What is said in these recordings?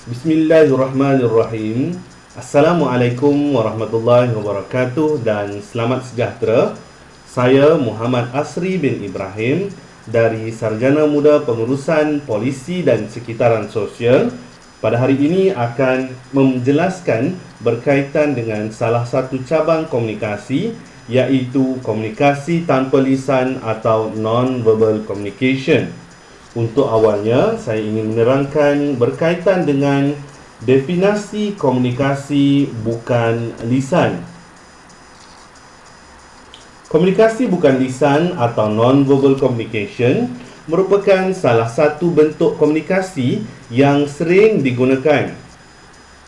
Bismillahirrahmanirrahim. Assalamualaikum warahmatullahi wabarakatuh dan selamat sejahtera. Saya Muhammad Asri bin Ibrahim dari Sarjana Muda Pengurusan Polisi dan Sekitaran Sosial. Pada hari ini akan menjelaskan berkaitan dengan salah satu cabang komunikasi, iaitu komunikasi tanpa lisan atau non-verbal communication. Untuk awalnya, saya ingin menerangkan berkaitan dengan definisi komunikasi bukan lisan. Komunikasi bukan lisan atau non-verbal communication merupakan salah satu bentuk komunikasi yang sering digunakan.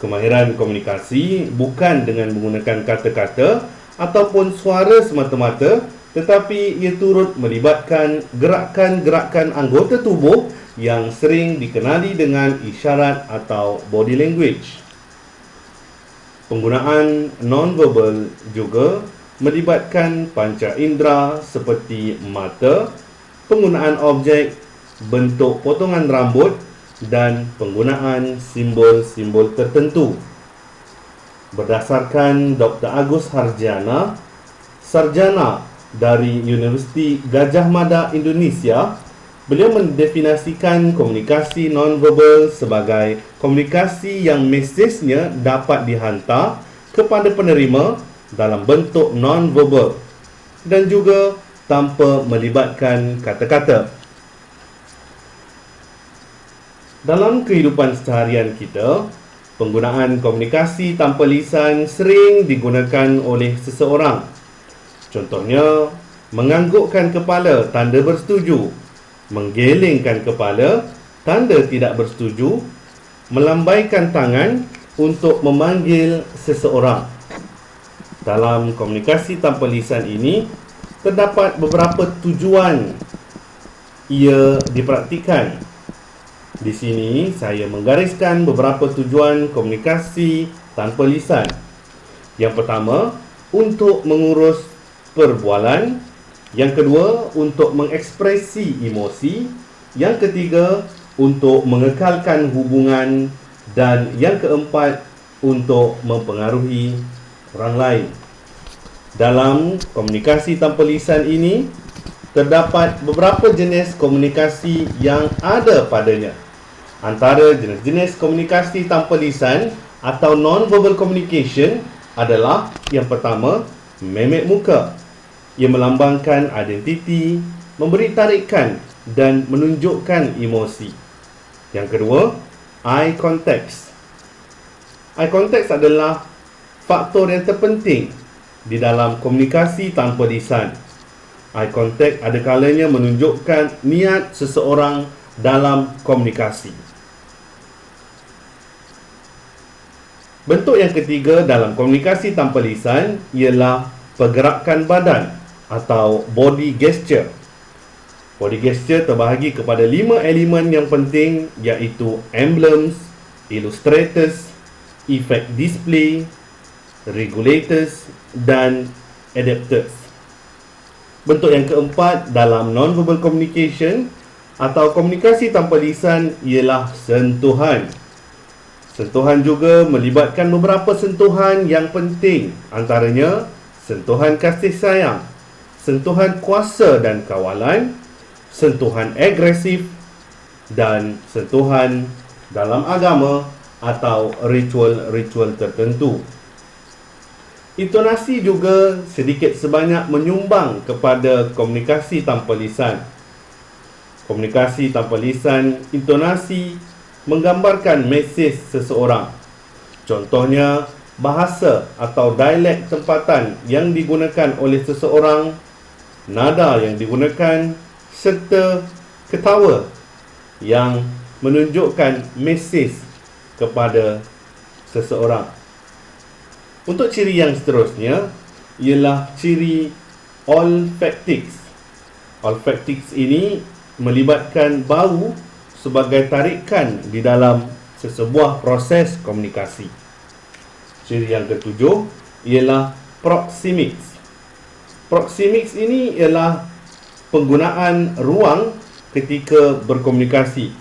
Kemahiran komunikasi bukan dengan menggunakan kata-kata ataupun suara semata-mata, tetapi ia turut melibatkan gerakan-gerakan anggota tubuh yang sering dikenali dengan isyarat atau body language. Penggunaan non-verbal juga melibatkan panca indera seperti mata, penggunaan objek, bentuk potongan rambut dan penggunaan simbol-simbol tertentu. Berdasarkan Dr. Agus Harjana, sarjana dari Universiti Gajah Mada Indonesia, beliau mendefinisikan komunikasi non-verbal sebagai komunikasi yang mesejnya dapat dihantar kepada penerima dalam bentuk non-verbal dan juga tanpa melibatkan kata-kata. Dalam kehidupan seharian kita, penggunaan komunikasi tanpa lisan sering digunakan oleh seseorang. Contohnya, menganggukkan kepala tanda bersetuju, menggelengkan kepala tanda tidak bersetuju, melambaikan tangan untuk memanggil seseorang. Dalam komunikasi tanpa lisan ini, terdapat beberapa tujuan ia dipraktikkan. Di sini saya menggariskan beberapa tujuan komunikasi tanpa lisan. Yang pertama, untuk mengurus perbualan. Yang kedua, untuk mengekspresi emosi. Yang ketiga, untuk mengekalkan hubungan. Dan yang keempat, untuk mempengaruhi orang lain. Dalam komunikasi tanpa lisan ini, terdapat beberapa jenis komunikasi yang ada padanya. Antara jenis-jenis komunikasi tanpa lisan atau non-verbal communication adalah yang pertama, memek muka. Ia melambangkan identiti, memberi tarikan dan menunjukkan emosi. Yang kedua, eye contact. Eye contact adalah faktor yang terpenting di dalam komunikasi tanpa lisan. Eye contact ada kalanya menunjukkan niat seseorang dalam komunikasi. Bentuk yang ketiga dalam komunikasi tanpa lisan ialah pergerakan badan atau body gesture. Body gesture terbahagi kepada 5 elemen yang penting, iaitu emblems, illustrators, effect display, regulators dan adapters. Bentuk yang keempat dalam non-verbal communication atau komunikasi tanpa lisan ialah sentuhan. Sentuhan juga melibatkan beberapa sentuhan yang penting, antaranya sentuhan kasih sayang, sentuhan kuasa dan kawalan, sentuhan agresif, dan sentuhan dalam agama atau ritual-ritual tertentu. Intonasi juga sedikit sebanyak menyumbang kepada komunikasi tanpa lisan. Komunikasi tanpa lisan, intonasi menggambarkan mesej seseorang. Contohnya, bahasa atau dialek tempatan yang digunakan oleh seseorang, nada yang digunakan, serta ketawa yang menunjukkan mesej kepada seseorang. Untuk ciri yang seterusnya ialah ciri olfactics. Olfactics ini melibatkan bau sebagai tarikan di dalam sesebuah proses komunikasi. Ciri yang ketujuh ialah proxemics. Proxemics ini ialah penggunaan ruang ketika berkomunikasi.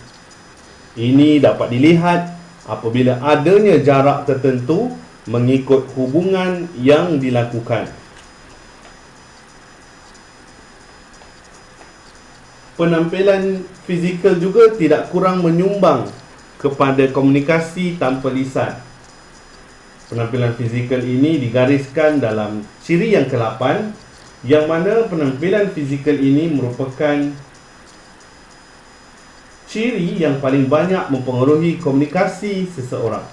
Ini dapat dilihat apabila adanya jarak tertentu mengikut hubungan yang dilakukan. Penampilan fizikal juga tidak kurang menyumbang kepada komunikasi tanpa lisan. Penampilan fizikal ini digariskan dalam ciri yang ke-8, yang mana penampilan fizikal ini merupakan ciri yang paling banyak mempengaruhi komunikasi seseorang.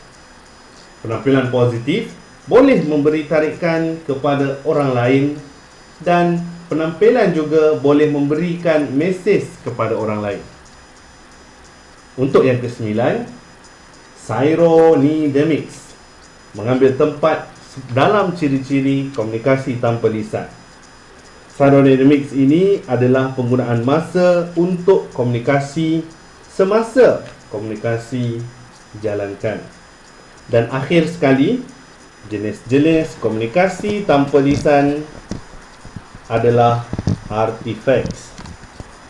Penampilan positif boleh memberi tarikan kepada orang lain, dan penampilan juga boleh memberikan mesej kepada orang lain. Untuk yang ke-9, Syronidemics mengambil tempat dalam ciri-ciri komunikasi tanpa lisan. Syronidemics ini adalah penggunaan masa untuk komunikasi semasa komunikasi dijalankan. Dan akhir sekali, jenis-jenis komunikasi tanpa lisan adalah artifacts.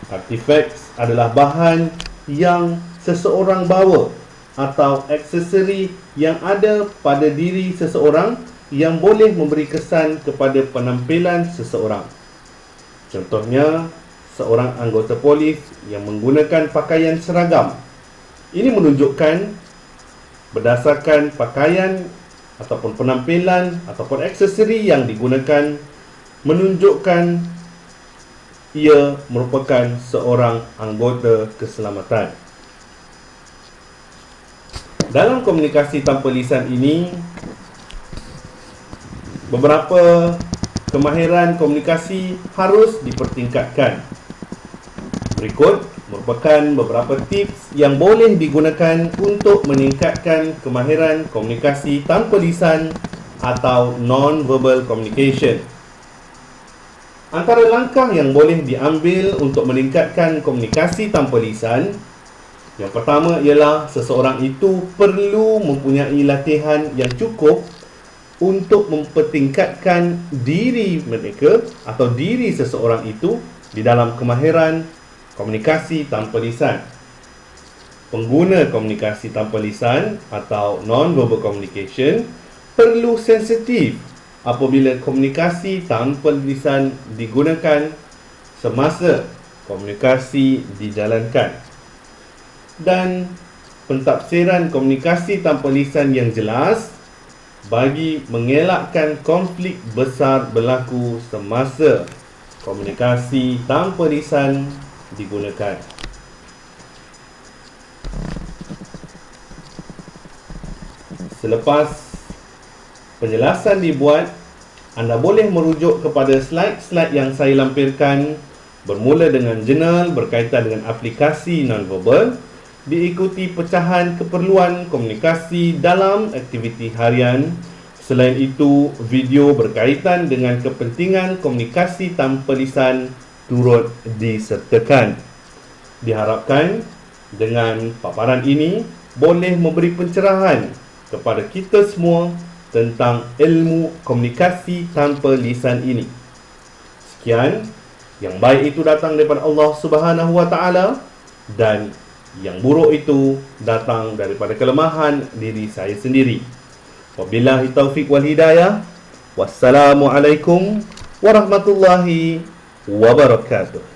Artifacts adalah bahan yang seseorang bawa atau aksesori yang ada pada diri seseorang yang boleh memberi kesan kepada penampilan seseorang. Contohnya, seorang anggota polis yang menggunakan pakaian seragam. Ini menunjukkan berdasarkan pakaian ataupun penampilan ataupun aksesori yang digunakan, menunjukkan ia merupakan seorang anggota keselamatan. Dalam komunikasi tanpa lisan ini, beberapa kemahiran komunikasi harus dipertingkatkan. Berikut merupakan beberapa tips yang boleh digunakan untuk meningkatkan kemahiran komunikasi tanpa lisan atau non-verbal communication. Antara langkah yang boleh diambil untuk meningkatkan komunikasi tanpa lisan, yang pertama ialah seseorang itu perlu mempunyai latihan yang cukup untuk mempertingkatkan diri mereka atau diri seseorang itu di dalam kemahiran komunikasi tanpa lisan. Pengguna komunikasi tanpa lisan atau non-verbal communication perlu sensitif apabila komunikasi tanpa lisan digunakan semasa komunikasi dijalankan. Dan pentafsiran komunikasi tanpa lisan yang jelas bagi mengelakkan konflik besar berlaku semasa komunikasi tanpa lisan digunakan. Selepas penjelasan dibuat, anda boleh merujuk kepada slide-slide yang saya lampirkan, bermula dengan jurnal berkaitan dengan aplikasi non-verbal, diikuti pecahan keperluan komunikasi dalam aktiviti harian. Selain itu, video berkaitan dengan kepentingan komunikasi tanpa lisan turut disertakan. Diharapkan dengan paparan ini boleh memberi pencerahan kepada kita semua tentang ilmu komunikasi tanpa lisan ini. Sekian, yang baik itu datang daripada Allah Subhanahu wa taala, dan yang buruk itu datang daripada kelemahan diri saya sendiri. Wabillahi taufiq wal hidayah. Wassalamualaikum warahmatullahi wabarakatuh.